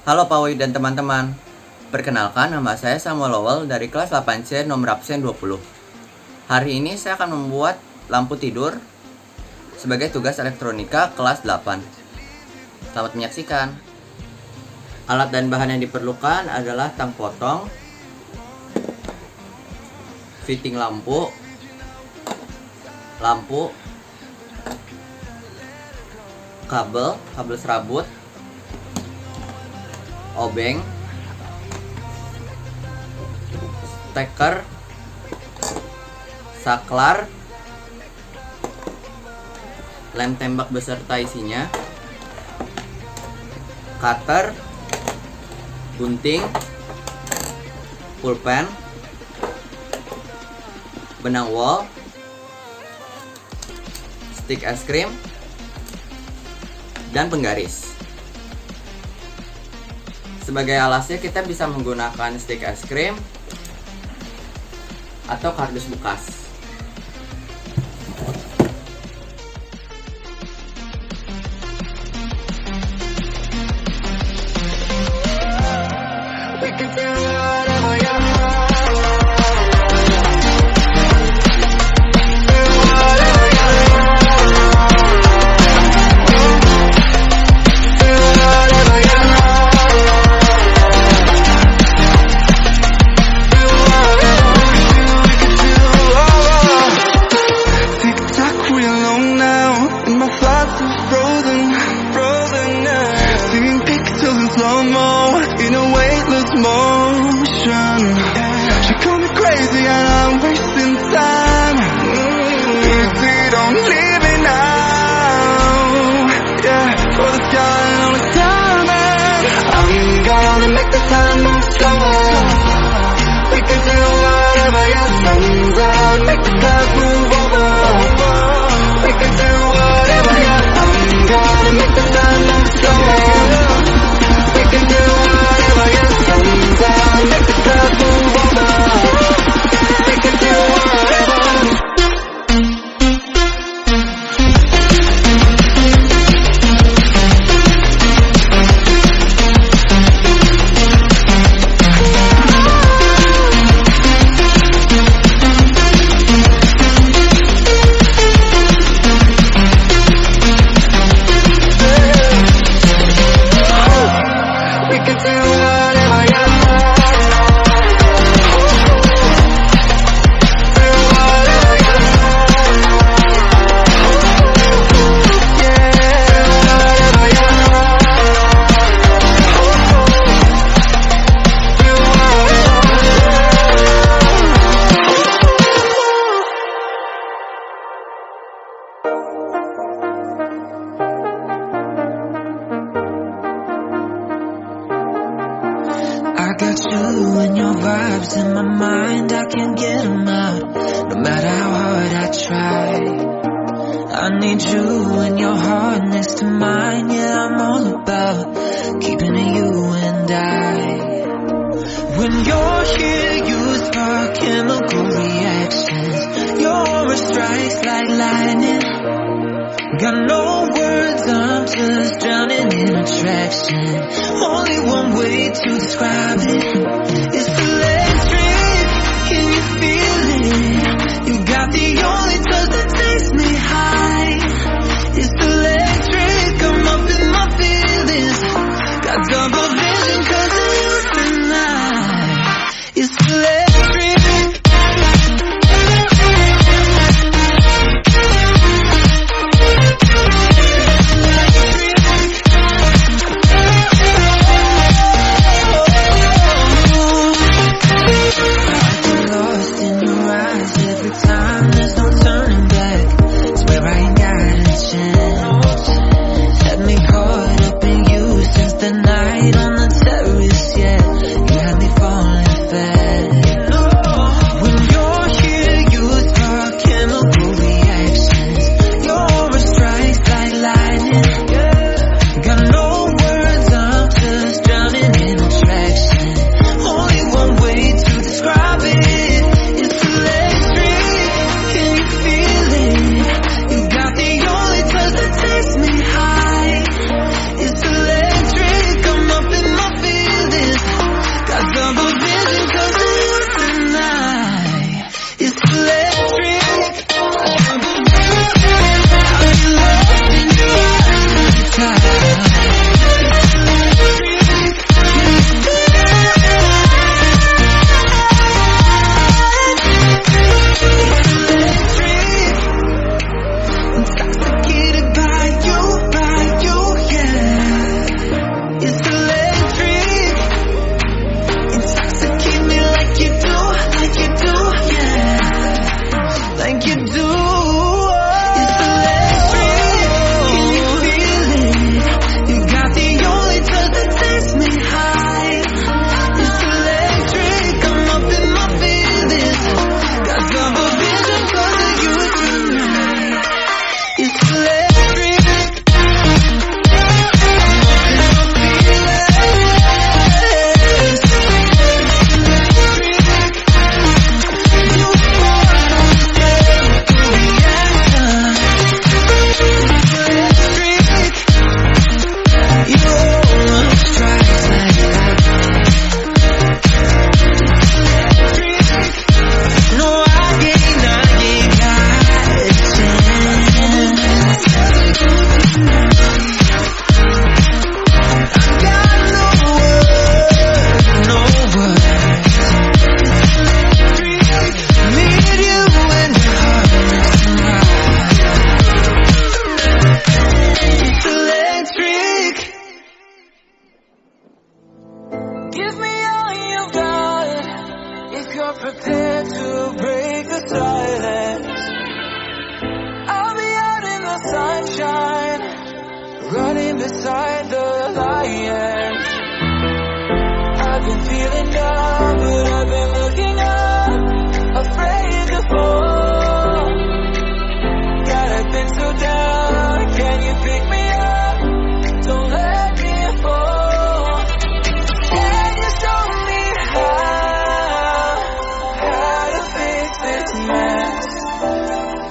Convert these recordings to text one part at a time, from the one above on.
Halo Pak Woi dan teman-teman. Perkenalkan, nama saya Samuel dari kelas 8C nomor absen 20. Hari ini saya akan membuat lampu tidur sebagai tugas elektronika kelas 8. Selamat menyaksikan. Alat dan bahan yang diperlukan adalah tang potong, fitting lampu, kabel serabut, obeng, steker, saklar, lem tembak beserta isinya, cutter, gunting, pulpen, benang wol, stik es krim, dan penggaris. Sebagai alasnya kita bisa menggunakan stik es krim atau kardus bekas. Got you and your vibes in my mind, I can't get them out, no matter how hard I try. I need you and your heart next to mine, yeah, I'm all about keeping it you and I. When you're here, you spark chemical reactions, your aura strikes like lightning. Got no words, I'm just drowning in attraction. Only one way to describe it. It's electric, can you feel it? You got the only touch that takes me high. It's electric, I'm up in my feelings. Got double vision 'cause of you tonight. It's electric. not prepared to break the silence. I'll be out in the sunshine, running beside the lions. I've been feeling down, but I've been looking up, afraid to fall. God, I've been so down, can you pick me up? Don't let me fall. Can you show me how to fix this mess?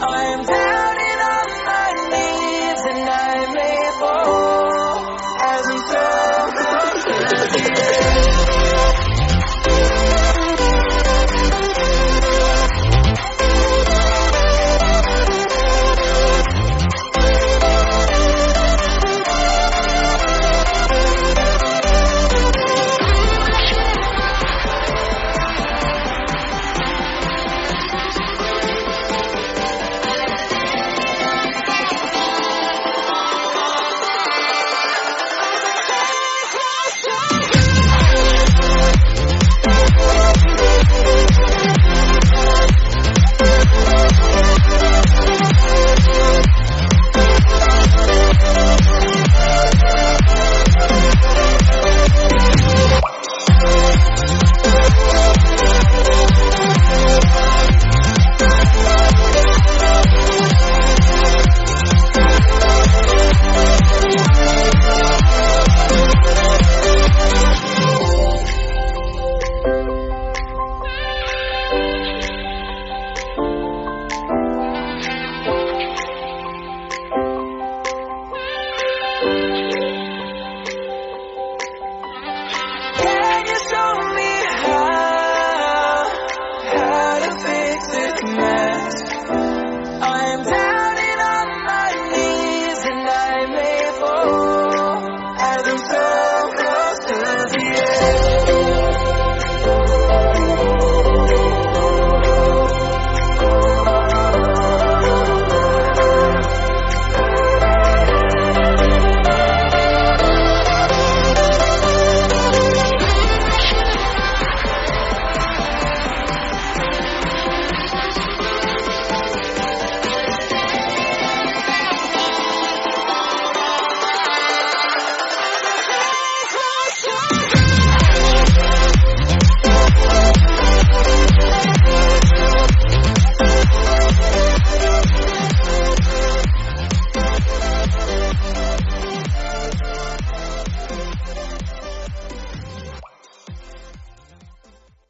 I am down and on my knees and I may fall as I'm so close to the edge.